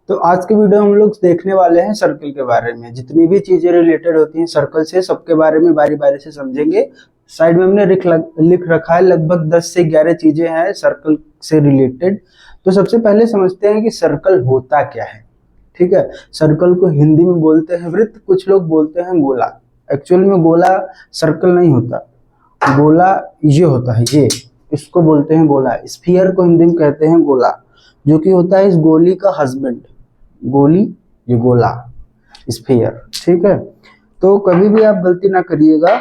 तो आज के वीडियो हम लोग देखने वाले हैं सर्कल के बारे में। जितनी भी चीजें रिलेटेड होती हैं सर्कल से, सबके बारे में बारी बारी से समझेंगे। साइड में हमने लिख रखा है लगभग 10 से 11 चीजें हैं सर्कल से रिलेटेड। तो सबसे पहले समझते हैं कि सर्कल होता क्या है। ठीक है, सर्कल को हिंदी में बोलते हैं वृत्त, कुछ लोग बोलते हैं गोला। एक्चुअल में गोला सर्कल नहीं होता, गोला ये होता है, ये इसको बोलते हैं गोला। स्फीयर को हिंदी में कहते हैं गोला, जो कि होता है इस गोली का हस्बैंड। गोली, ये गोला, स्फीयर। ठीक है, तो कभी भी आप गलती ना करिएगा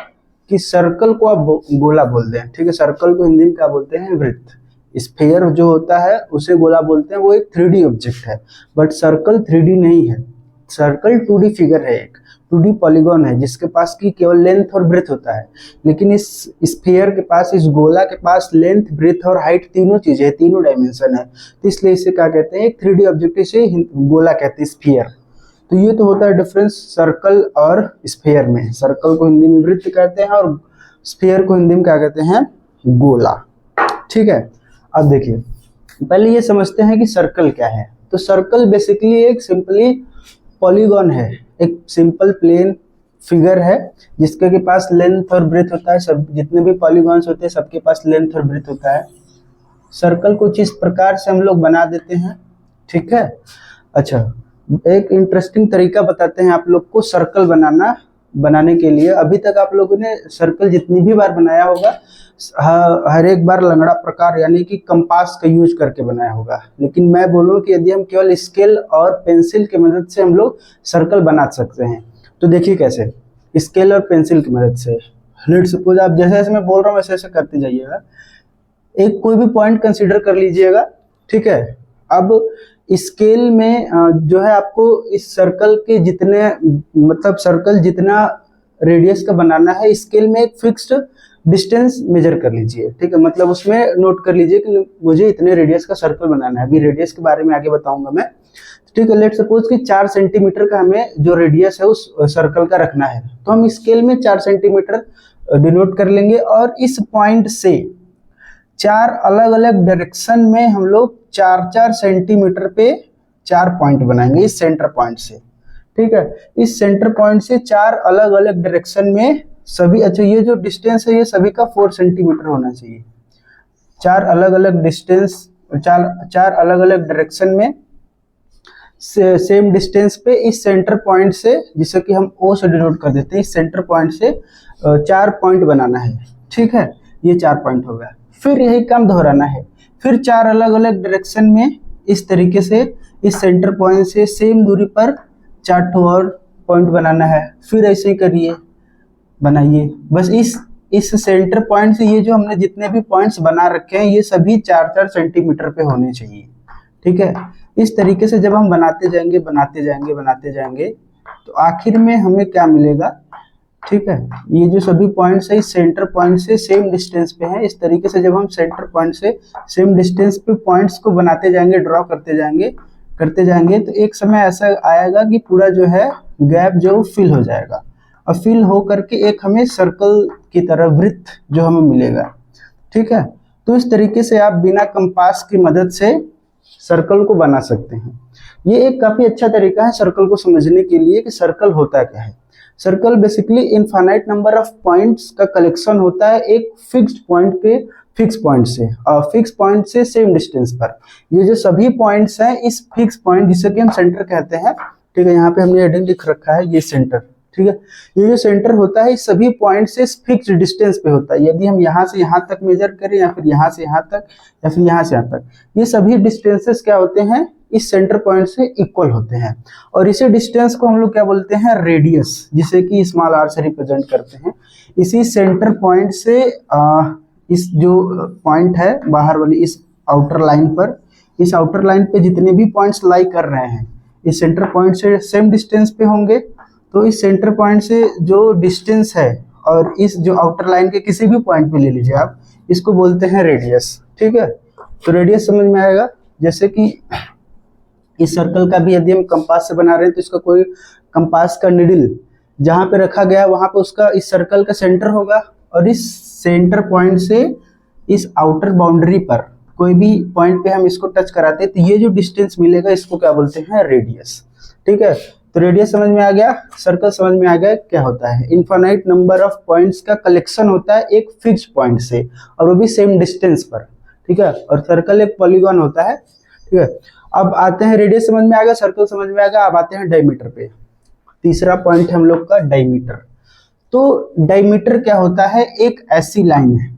कि सर्कल को आप गोला बोल दें। ठीक है, सर्कल को हिंदी में क्या बोलते हैं? वृत्त। स्फीयर जो होता है उसे गोला बोलते हैं, वो एक 3D ऑब्जेक्ट है। बट सर्कल 3D नहीं है, सर्कल 2D फिगर है, एक 2D पॉलीगॉन है जिसके पास की केवल लेंथ और ब्रेथ होता है। लेकिन इस स्फीयर के पास, इस गोला के पास लेंथ, ब्रेथ और हाइट तीनों चीजें है, तीनों डायमेंशन है। तो इसलिए इसे क्या कहते हैं? एक 3D ऑब्जेक्ट, इसे गोला कहते हैं, स्फीयर। तो ये तो होता है डिफरेंस सर्कल और स्फीयर में। सर्कल को हिंदी में वृत्त कहते हैं और स्फीयर को हिंदी में क्या कहते हैं? गोला। ठीक है, अब देखिए पहले ये समझते हैं कि सर्कल क्या है। तो सर्कल बेसिकली एक सिंपली पॉलीगॉन है, एक सिंपल प्लेन फिगर है जिसके के पास लेंथ और ब्रेथ होता है। सब जितने भी पॉलीगॉन्स होते हैं सबके पास लेंथ और ब्रेथ होता है। सर्कल कुछ इस प्रकार से हम लोग बना देते हैं। ठीक है, अच्छा एक इंटरेस्टिंग तरीका बताते हैं आप लोग को सर्कल बनाने के लिए। अभी तक आप लोगों ने सर्कल जितनी भी बार बनाया होगा, हर एक बार लंगड़ा प्रकार यानी कि कंपास का यूज करके बनाया होगा। लेकिन मैं बोलूँ कि यदि हम केवल स्केल और पेंसिल की मदद से हम लोग सर्कल बना सकते हैं, तो देखिए कैसे। स्केल और पेंसिल की मदद से, लेट सपोज आप जैसे जैसे मैं बोल रहा हूँ वैसे वैसे करते जाइएगा। एक कोई भी पॉइंट कंसीडर कर लीजिएगा। ठीक है, अब स्केल में जो है आपको इस सर्कल के जितने, मतलब सर्कल जितना रेडियस का बनाना है, स्केल में एक फिक्स्ड डिस्टेंस मेजर कर लीजिए। ठीक है, मतलब उसमें नोट कर लीजिए कि मुझे इतने रेडियस का सर्कल बनाना है। अभी रेडियस के बारे में आगे बताऊंगा मैं। ठीक है, लेट सपोज कि 4 सेंटीमीटर का हमें जो रेडियस है उस सर्कल का रखना है, तो हम स्केल में 4 सेंटीमीटर डिनोट कर लेंगे और इस पॉइंट से 4 अलग अलग डायरेक्शन में हम लोग 4-4 सेंटीमीटर पे 4 पॉइंट बनाएंगे इस सेंटर पॉइंट से। ठीक है, इस सेंटर पॉइंट से 4 अलग अलग डायरेक्शन में सभी, अच्छा ये जो डिस्टेंस है ये सभी का 4 सेंटीमीटर होना चाहिए। 4 अलग अलग डिस्टेंस, 4 अलग अलग डायरेक्शन में सेम डिस्टेंस पे इस सेंटर पॉइंट से, जिसे कि हम O से डिनोट कर देते हैं, इस सेंटर पॉइंट से 4 पॉइंट बनाना है। ठीक है, ये 4 पॉइंट हो गया। फिर यही काम दोहराना है, फिर 4 अलग अलग डायरेक्शन में इस तरीके से इस सेंटर पॉइंट से सेम दूरी पर 4 और पॉइंट बनाना है। फिर ऐसे ही करिए, बनाइए। बस इस सेंटर पॉइंट से ये जो हमने जितने भी पॉइंट्स बना रखे हैं ये सभी 4-4 सेंटीमीटर पे होने चाहिए। ठीक है, इस तरीके से जब हम बनाते जाएंगे तो आखिर में हमें क्या मिलेगा? ठीक है, ये जो सभी पॉइंट्स है इस सेंटर पॉइंट से सेम डिस्टेंस पे है। इस तरीके से जब हम सेंटर पॉइंट से सेम डिस्टेंस पे पॉइंट्स को बनाते जाएंगे, ड्रॉ करते जाएंगे तो एक समय ऐसा आएगा कि पूरा जो है गैप जो फिल हो जाएगा और फिल हो करके एक हमें सर्कल की तरह वृत्त जो हमें मिलेगा। ठीक है, तो इस तरीके से आप बिना कंपास की मदद से सर्कल को बना सकते हैं। ये एक काफी अच्छा तरीका है सर्कल को समझने के लिए कि सर्कल होता क्या है। Circle basically infinite number of points का कलेक्शन होता है एक फिक्स्ड पॉइंट के फिक्स पॉइंट से, और फिक्स पॉइंट से सेम डिस्टेंस पर। ये जो सभी पॉइंट्स हैं इस फिक्स पॉइंट, जिसे कि हम सेंटर कहते हैं। ठीक है, यहाँ पे हमने हेडिंग लिख रखा है, ये सेंटर। ठीक है, ये जो सेंटर होता है इस सभी पॉइंट से फिक्स्ड डिस्टेंस पे होता है। यदि हम यहाँ से यहाँ तक मेजर करें या फिर यहाँ से यहाँ तक या फिर यहाँ से यहाँ तक, ये सभी डिस्टेंसेस क्या होते हैं? इस सेंटर पॉइंट से इक्वल होते हैं। और इसी डिस्टेंस को हम लोग क्या बोलते हैं? रेडियस, जिसे कि स्मॉल r से रिप्रेजेंट करते हैं। इसी सेंटर पॉइंट से इस जो पॉइंट है बाहर वाली इस आउटर लाइन पर, इस आउटर लाइन पे जितने भी पॉइंट्स लाई कर रहे हैं इस सेंटर पॉइंट से सेम डिस्टेंस पे होंगे। तो इस सेंटर पॉइंट से जो डिस्टेंस है और इस जो आउटर लाइन के किसी भी पॉइंट पे ले लीजिए आप, इसको बोलते हैं रेडियस। ठीक है, तो रेडियस समझ में आएगा। जैसे कि इस सर्कल का भी यदि हम कंपास से बना रहे हैं तो इसका कोई कंपास का निडल जहाँ पे रखा गया वहां पे उसका इस सर्कल का सेंटर होगा और इस सेंटर पॉइंट से इस आउटर बाउंड्री पर कोई भी पॉइंट पे हम इसको टच कराते हैं तो ये जो डिस्टेंस मिलेगा इसको क्या बोलते हैं, रेडियस। ठीक है, तो रेडियस समझ में आ गया, सर्कल समझ में आ गया क्या होता है। इनफाइनाइट नंबर ऑफ पॉइंट्स का कलेक्शन होता है एक फिक्स पॉइंट से, और वो भी सेम डिस्टेंस पर। ठीक है, और सर्कल एक पॉलीगॉन होता है। ठीक है, अब आते हैं, रेडियस समझ में आ गया, सर्कल समझ में आ गया, अब आते हैं डायमीटर पे। तीसरा पॉइंट हम लोग का डायमीटर। तो डायमीटर क्या होता है, एक ऐसी लाइन है,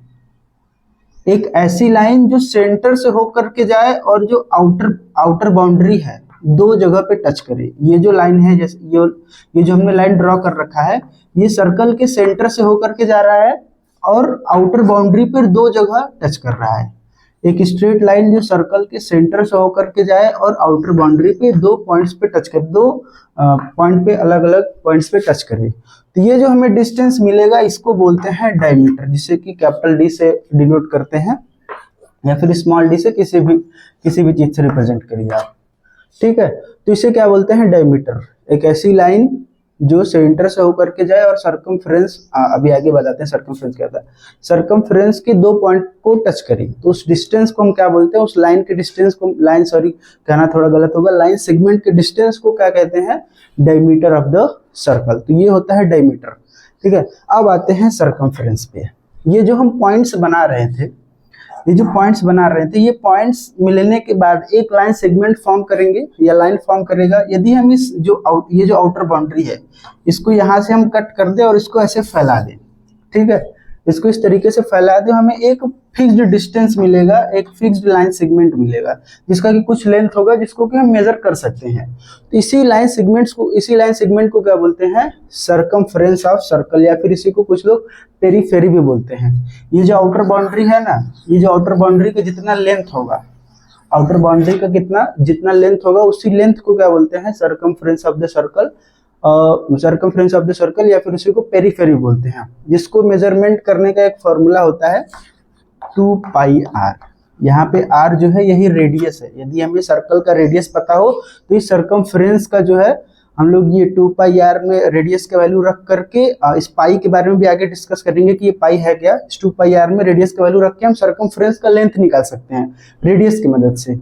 एक ऐसी लाइन जो सेंटर से होकर के जाए और जो आउटर बाउंड्री है दो जगह पे टच करे। ये जो लाइन है, जैसे ये जो हमने लाइन ड्रॉ कर रखा है, ये सर्कल के सेंटर से होकर के जा रहा है और आउटर बाउंड्री पर दो जगह टच कर रहा है। एक स्ट्रेट लाइन जो सर्कल के सेंटर से होकर के जाए और आउटर बाउंड्री पे दो पॉइंट्स पे टच करे, दो पॉइंट पे अलग अलग पॉइंट्स पे टच करे, तो ये जो हमें डिस्टेंस मिलेगा इसको बोलते हैं डायमीटर, जिसे कि कैपिटल डी से डिनोट करते हैं या फिर स्मॉल डी से किसी भी चीज से रिप्रेजेंट करिए आप। ठीक है, तो इसे क्या बोलते हैं, डायमीटर। एक ऐसी लाइन जो सेंटर से होकर के जाए और सर्कमफ्रेंस, अभी आगे बताते हैं सर्कमफ्रेंस क्या होता है, सर्कमफ्रेंस के दो पॉइंट को टच करी, तो उस डिस्टेंस को हम क्या बोलते हैं, उस लाइन के डिस्टेंस को, लाइन सॉरी कहना थोड़ा गलत होगा, लाइन सेगमेंट के डिस्टेंस को क्या कहते हैं, डायमीटर ऑफ द सर्कल। तो ये होता है डायमीटर। ठीक है, अब आते हैं सर्कमफ्रेंस पे। ये जो हम पॉइंट्स बना रहे थे, ये पॉइंट्स मिलने के बाद एक लाइन सेगमेंट फॉर्म करेंगे या लाइन फॉर्म करेगा। यदि हम इस ये जो आउटर बाउंड्री है इसको यहाँ से हम कट कर दें और इसको ऐसे फैला दें, ठीक है, इसको इस तरीके से फैला दें, हमें एक फिक्स्ड डिस्टेंस मिलेगा, एक फिक्स्ड लाइन सेगमेंट मिलेगा जिसका कि कुछ लेंथ होगा जिसको कि हम मेजर कर सकते हैं। तो इसी लाइन सेगमेंट को क्या बोलते हैं, सर्कमफ्रेंस ऑफ सर्कल, या फिर इसी को कुछ लोग पेरीफेरी भी बोलते हैं। ये जो आउटर बाउंड्री है ना, ये जो आउटर बाउंड्री का जितना लेंथ होगा, आउटर बाउंड्री का जितना लेंथ होगा उसी लेंथ को क्या बोलते हैं, circumference of the circle, circumference of the circle, या फिर उसी को पेरीफेरी बोलते हैं, जिसको मेजरमेंट करने का एक फॉर्मूला होता है 2 पाई r। यहाँ पे r जो है यही रेडियस है। यदि हमें सर्कल का रेडियस पता हो तो इस सर्कमफ्रेंस का जो है हम लोग ये 2 पाई r में रेडियस का वैल्यू रख करके, इस पाई के बारे में भी आगे डिस्कस करेंगे कि ये पाई है क्या, इस 2 पाई r में रेडियस का वैल्यू रख के हम सर्कमफ्रेंस का लेंथ निकाल सकते हैं रेडियस की मदद से।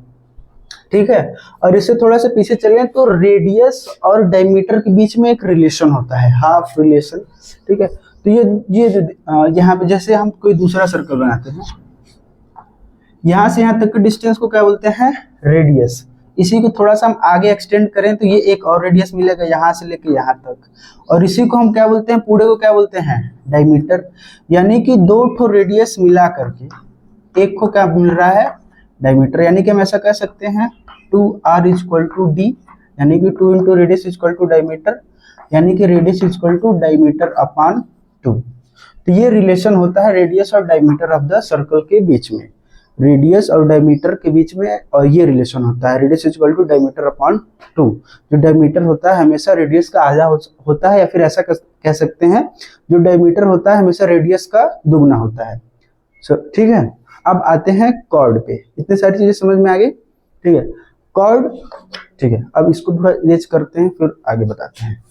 ठीक है, और इससे थोड़ा सा पीछे चलें तो रेडियस और डायमीटर के बीच में एक रिलेशन होता है, हाफ रिलेशन। ठीक है, तो ये जो यहाँ पे जैसे हम कोई दूसरा सर्कल बनाते हैं, यहाँ से यहाँ तक के डिस्टेंस को क्या बोलते हैं, रेडियस। इसी को थोड़ा सा हम आगे एक्सटेंड करें तो ये एक और रेडियस मिलेगा यहाँ से लेके यहाँ तक, और इसी को हम क्या बोलते हैं, पूरे को क्या बोलते हैं, डायमीटर। यानी कि दो ठो रेडियस मिला करके एक को क्या मिल रहा है, डायमीटर। यानी कि हम ऐसा कह सकते हैं 2r = d, यानी कि 2 × रेडियस = डायमीटर, यानी कि रेडियस = डायमीटर अपॉन 2। तो ये रिलेशन होता है रेडियस और डायमीटर ऑफ द सर्कल के बीच में, रेडियस और डायमीटर के बीच में, और ये रिलेशन होता है रेडियस = डायमीटर अपॉन 2। जो डायमीटर होता है हमेशा रेडियस का आधा होता है, या फिर ऐसा कह सकते हैं जो डायमीटर होता है हमेशा रेडियस का दुगना होता है। ठीक है, अब आते हैं कॉर्ड पे। इतनी सारी चीजें समझ में आ गई। ठीक है, कॉर्ड। ठीक है, अब इसको थोड़ा इरेज करते हैं फिर आगे बताते हैं।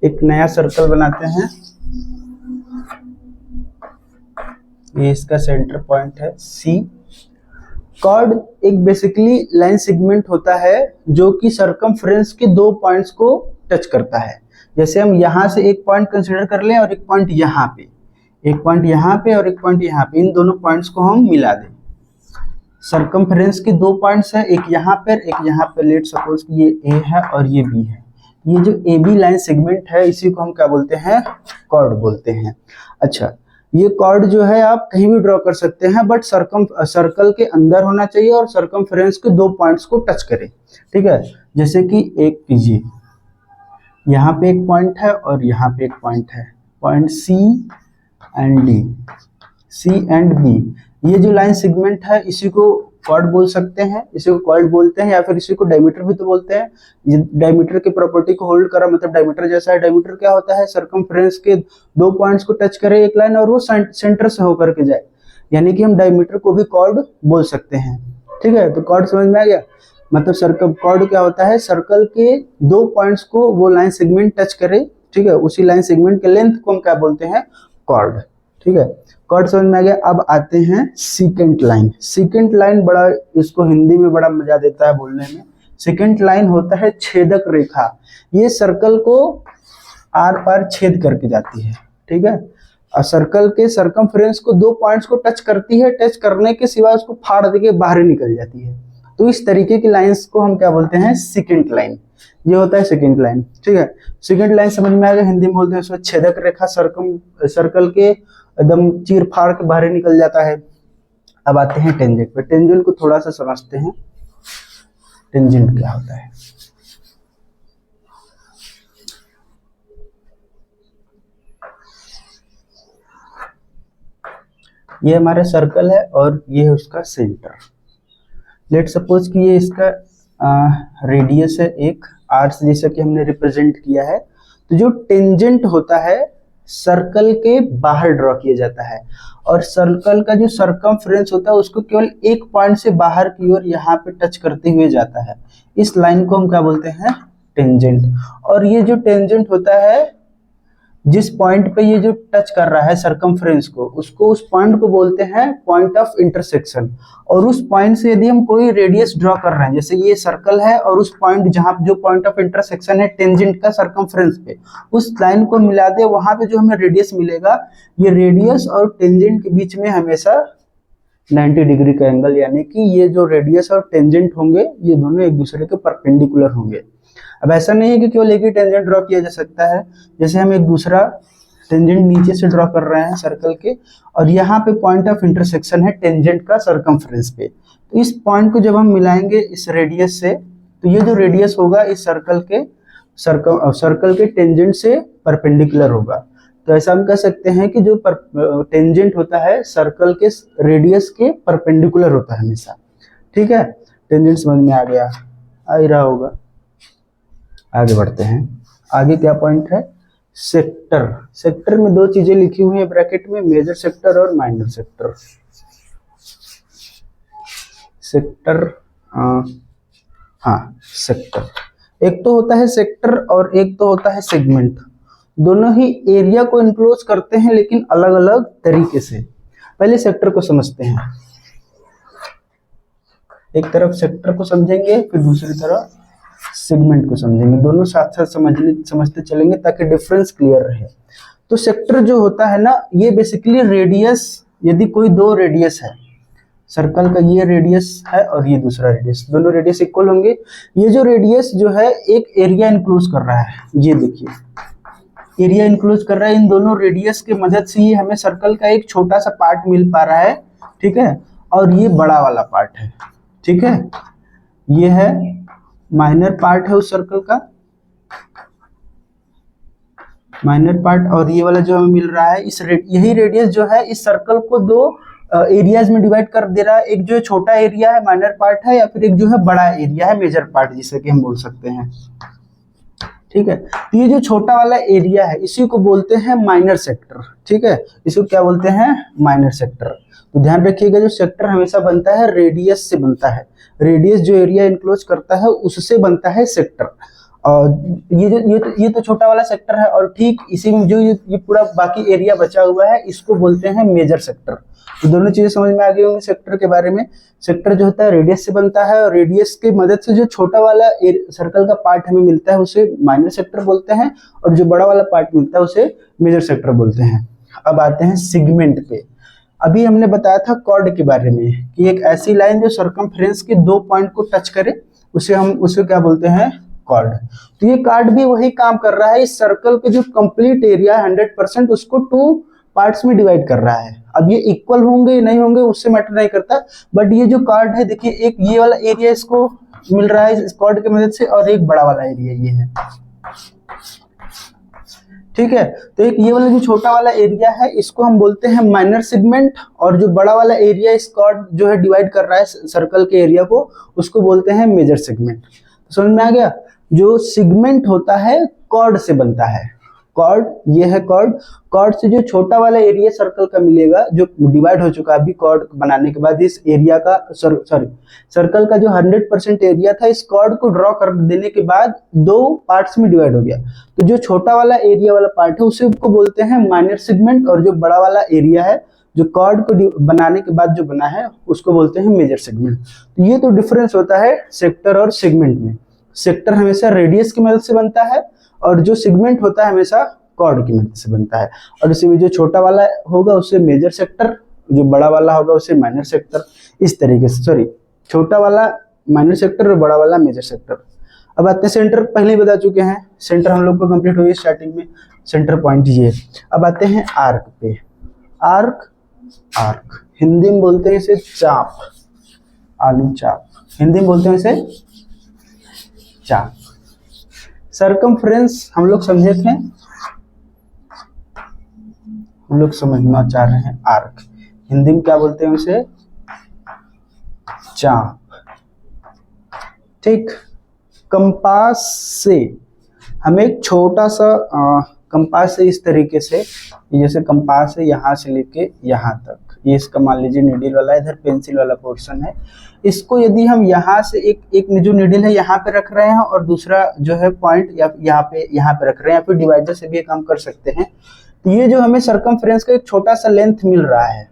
एक नया सर्कल बनाते हैं, ये इसका सेंटर पॉइंट है C। कॉर्ड एक बेसिकली लाइन सेगमेंट होता है जो कि सर्कमफ्रेंस के दो पॉइंट्स को टच करता है। जैसे हम यहाँ से एक पॉइंट कंसीडर कर लें और एक पॉइंट यहाँ पे, एक पॉइंट यहाँ पे और एक पॉइंट यहाँ पे, इन दोनों पॉइंट्स को हम मिला दें। सर्कमफ्रेंस के दो पॉइंट्स हैं, एक यहाँ पर एक यहाँ पर। लेट सपोज कि ये A है और ये B है। ये जो AB लाइन सेगमेंट है इसी को हम क्या बोलते हैं, कॉर्ड बोलते हैं। अच्छा, ये कॉर्ड जो है आप कहीं भी ड्रॉ कर सकते हैं, बट सर्कल के अंदर होना चाहिए और सर्कमफ्रेंस के दो पॉइंट्स को टच करे। ठीक है, जैसे कि एक कीजिए, यहाँ पे एक पॉइंट है और यहाँ पे एक पॉइंट है, पॉइंट C एंड B। ये जो लाइन सेगमेंट है इसी को कॉर्ड बोल सकते हैं, इसी को कॉर्ड बोलते हैं, या फिर इसी को डायमीटर भी तो बोलते हैं। ये डायमीटर की प्रॉपर्टी को होल्ड करा, मतलब डायमीटर जैसा है। डायमीटर क्या होता है, सर्कमफ्रेंस के दो पॉइंट्स को टच करे एक लाइन और वो सेंटर से होकर के जाए, यानी कि हम डायमीटर को भी कॉर्ड बोल सकते हैं। ठीक है, तो कॉर्ड समझ में आ गया। मतलब सर्कल कॉर्ड क्या होता है, सर्कल के दो पॉइंट्स को वो लाइन सेगमेंट टच करे, ठीक है, उसी लाइन सेगमेंट के लेंथ को हम क्या बोलते हैं, कॉर्ड। ठीक है, कॉर्ड समझ में आ गया। अब आते हैं सीकेंट लाइन। सीकेंट लाइन बड़ा, इसको हिंदी में बड़ा मजा देता है बोलने में। सीकेंट लाइन होता है छेदक रेखा, ये सर्कल को आर पार छेद करके जाती है। ठीक है, और सर्कल के सरकमफ्रेंस को दो पॉइंट्स को टच करती है, टच करने के सिवा उसको फाड़ देके बाहर निकल जाती है। तो इस तरीके की लाइंस को हम क्या बोलते हैं, सीकेंट लाइन। ये होता है सेकंड लाइन। ठीक है, सेकंड लाइन समझ में आ गया, हिंदी में बोलते हैं उसमें छेदक रेखा सर्कल के एकदम चीर फाड़ के बाहर निकल जाता है। अब आते हैं टेंजेंट पे। टेंजेंट को थोड़ा सा समझते हैं, टेंजेंट क्या होता है। ये हमारा सर्कल है और ये है उसका सेंटर। लेट सपोज कि ये इसका रेडियस है एक आर से, जैसा कि हमने रिप्रेजेंट किया है। तो जो टेंजेंट होता है सर्कल के बाहर ड्रॉ किया जाता है, और सर्कल का जो सरकमफ्रेंस होता है उसको केवल एक पॉइंट से बाहर की ओर यहाँ पे टच करते हुए जाता है। इस लाइन को हम क्या बोलते हैं, टेंजेंट। और ये जो टेंजेंट होता है, जिस पॉइंट पे ये जो टच कर रहा है सरकमफ्रेंस को, उसको उस पॉइंट को बोलते हैं पॉइंट ऑफ इंटरसेक्शन। और उस पॉइंट से यदि हम कोई रेडियस ड्रॉ कर रहे हैं, जैसे ये सर्कल है और उस पॉइंट जहां जो पॉइंट ऑफ इंटरसेक्शन है टेंजेंट का सरकमफ्रेंस पे, उस लाइन को मिला दे, वहां पे जो हमें रेडियस मिलेगा, ये रेडियस और टेंजेंट के बीच में हमेशा 90 डिग्री का एंगल, यानी कि ये जो रेडियस और टेंजेंट होंगे ये दोनों एक दूसरे के परपेंडिकुलर होंगे। अब ऐसा नहीं है कि केवल एक ही टेंजेंट ड्रॉ किया जा सकता है। जैसे हम एक दूसरा टेंजेंट नीचे से ड्रॉ कर रहे हैं सर्कल के, और यहाँ पे पॉइंट ऑफ इंटरसेक्शन है टेंजेंट का सरकमफ्रेंस पे, तो इस पॉइंट को जब हम मिलाएंगे इस रेडियस से, तो ये जो रेडियस होगा इस सर्कल के टेंजेंट से परपेंडिकुलर होगा। तो ऐसा हम कह सकते हैं कि जो टेंजेंट होता है सर्कल के रेडियस के परपेंडिकुलर होता है हमेशा। ठीक है, टेंजेंट समझ में आ गया, आ ही रहा होगा। आगे बढ़ते हैं। आगे क्या पॉइंट है, सेक्टर। सेक्टर में दो चीजें लिखी हुई है ब्रैकेट में, मेजर सेक्टर और माइनर सेक्टर। सेक्टर, हाँ सेक्टर, एक तो होता है सेक्टर और एक तो होता है सेगमेंट। दोनों ही एरिया को इनक्लोज करते हैं लेकिन अलग अलग तरीके से। पहले सेक्टर को समझते हैं। एक तरफ सेक्टर को समझेंगे, फिर दूसरी तरफ सेगमेंट को समझेंगे। दोनों साथ साथ समझते चलेंगे ताकि डिफरेंस क्लियर रहे। तो सेक्टर जो होता है ना, ये बेसिकली रेडियस, यदि कोई दो रेडियस है, सर्कल का ये रेडियस है और ये दूसरा रेडियस, दोनों रेडियस इक्वल होंगे। ये जो रेडियस जो है एक एरिया इंक्लोज कर रहा है, ये देखिए एरिया इंक्लोज कर रहा है। इन दोनों रेडियस के मदद से ही हमें सर्कल का एक छोटा सा पार्ट मिल पा रहा है। ठीक है, और ये बड़ा वाला पार्ट है। ठीक है, ये है माइनर पार्ट है उस सर्कल का, माइनर पार्ट, और ये वाला जो हमें मिल रहा है इस यही रेडियस जो है इस सर्कल को दो एरियाज में डिवाइड कर दे रहा है। एक जो है छोटा एरिया है माइनर पार्ट है, या फिर एक जो है बड़ा एरिया है मेजर पार्ट, जिसे कि हम बोल सकते हैं। ठीक है, तो ये जो छोटा वाला एरिया है इसी को बोलते हैं माइनर सेक्टर। ठीक है, इसको क्या बोलते हैं, माइनर सेक्टर। तो ध्यान रखिएगा, जो सेक्टर हमेशा बनता है रेडियस से बनता है। रेडियस जो एरिया इनक्लोज करता है उससे बनता है सेक्टर। और ये तो छोटा वाला सेक्टर है, और ठीक इसी में जो ये पूरा बाकी एरिया बचा हुआ है इसको बोलते हैं मेजर सेक्टर। तो दोनों चीजें समझ में आ गई होंगी सेक्टर के बारे में। सेक्टर जो होता है रेडियस से बनता है, और रेडियस की मदद से जो छोटा वाला सर्कल का पार्ट हमें मिलता है उसे माइनर सेक्टर बोलते हैं, और जो बड़ा वाला पार्ट मिलता है उसे मेजर सेक्टर बोलते हैं। अब आते हैं सेगमेंट पे। अभी हमने बताया था कॉर्ड के बारे में कि एक ऐसी लाइन जो सरकमफ्रेंस के दो पॉइंट को टच करे, उसे क्या बोलते हैं, कॉर्ड। तो ये कॉर्ड भी वही काम कर रहा है, इस सर्कल के जो कंप्लीट एरिया 100% उसको टू पार्ट्स में डिवाइड कर रहा है। अब ये इक्वल होंगे नहीं होंगे उससे मैटर नहीं करता, बट ये जो कॉर्ड है देखिए, एक ये वाला एरिया इसको मिल रहा है इस कॉर्ड की मदद से, और एक बड़ा वाला एरिया ये है। ठीक है, तो एक ये वाला जो छोटा वाला एरिया है इसको हम बोलते हैं माइनर सेगमेंट, और जो बड़ा वाला एरिया इस कॉर्ड जो है डिवाइड कर रहा है सर्कल के एरिया को, उसको बोलते हैं मेजर सेगमेंट। तो समझ में आ गया, जो सेगमेंट होता है कॉर्ड से बनता है। कॉर्ड, ये है कॉर्ड। कॉर्ड से जो छोटा वाला एरिया सर्कल का मिलेगा, जो डिवाइड हो चुका है अभी कॉर्ड बनाने के बाद, इस एरिया का सर्कल का जो 100% एरिया था, इस कॉर्ड को ड्रॉ कर देने के बाद दो पार्ट्स में डिवाइड हो गया। तो जो छोटा वाला एरिया वाला पार्ट है उसे को बोलते हैं माइनर सेगमेंट, और जो बड़ा वाला एरिया है जो कॉर्ड को बनाने के बाद जो बना है उसको बोलते हैं मेजर सेगमेंट। तो ये तो डिफरेंस होता है सेक्टर और सेगमेंट में। सेक्टर हमेशा रेडियस की मदद से बनता है और जो सेगमेंट होता है हमेशा कॉर्ड की मदद से बनता है। और इसी में जो छोटा वाला होगा उसे मेजर सेक्टर, जो बड़ा वाला होगा उसे माइनर सेक्टर, इस तरीके से। सॉरी, छोटा वाला माइनर सेक्टर और बड़ा वाला मेजर सेक्टर। अब आते हैं सेंटर, पहले ही बता चुके हैं सेंटर हम लोग को कंप्लीट हुई स्टार्टिंग में, सेंटर पॉइंट ये। अब आते हैं आर्क पे। आर्क, आर्क हिंदी में बोलते हैं इसे चाप, आलू चाप, हिंदी में बोलते हैं इसे चाप। सरकमफ्रेंस हम लोग समझे थे, हम लोग समझना चाह रहे हैं आर्क, हिंदी में क्या बोलते हैं इसे, चाप। ठीक, कंपास से हमें एक छोटा सा कंपास से इस तरीके से, जैसे कंपास है यहाँ से लेके यहाँ तक, ये इसका मान लीजिए नीडल वाला, इधर पेंसिल वाला पोर्शन है। इसको यदि हम यहाँ से एक जो नीडल है यहाँ पे रख रहे हैं और दूसरा जो है पॉइंट या यहाँ पे रख रहे हैं, या फिर डिवाइडर से भी काम कर सकते हैं, तो ये जो हमें सरकमफ्रेंस का एक छोटा सा लेंथ मिल रहा है।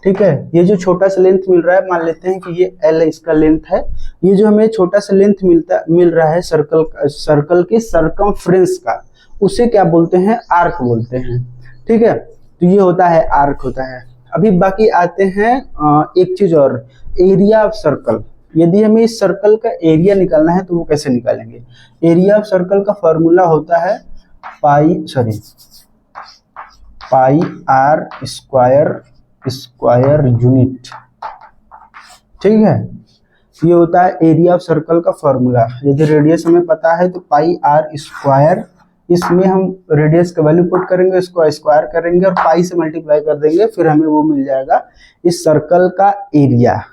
ठीक है, ये जो छोटा सा लेंथ मिल रहा है, मान लेते हैं कि ये L इसका लेंथ है, ये जो हमें छोटा सा लेंथ मिल रहा है सर्कल के सरकमफ्रेंस का, उसे क्या बोलते हैं, आर्क बोलते हैं। ठीक है, तो ये होता है आर्क होता है। अभी बाकी आते हैं एक चीज और, एरिया ऑफ सर्कल। यदि हमें इस सर्कल का एरिया निकालना है तो वो कैसे निकालेंगे। एरिया ऑफ सर्कल का फॉर्मूला होता है पाई आर स्क्वायर यूनिट। ठीक है, ये होता है एरिया ऑफ सर्कल का फॉर्मूला। यदि रेडियस हमें पता है तो पाई आर स्क्वायर, इसमें हम रेडियस का वैल्यू पुट करेंगे, इसको स्क्वायर करेंगे और पाई से मल्टीप्लाई कर देंगे, फिर हमें वो मिल जाएगा इस सर्कल का एरिया।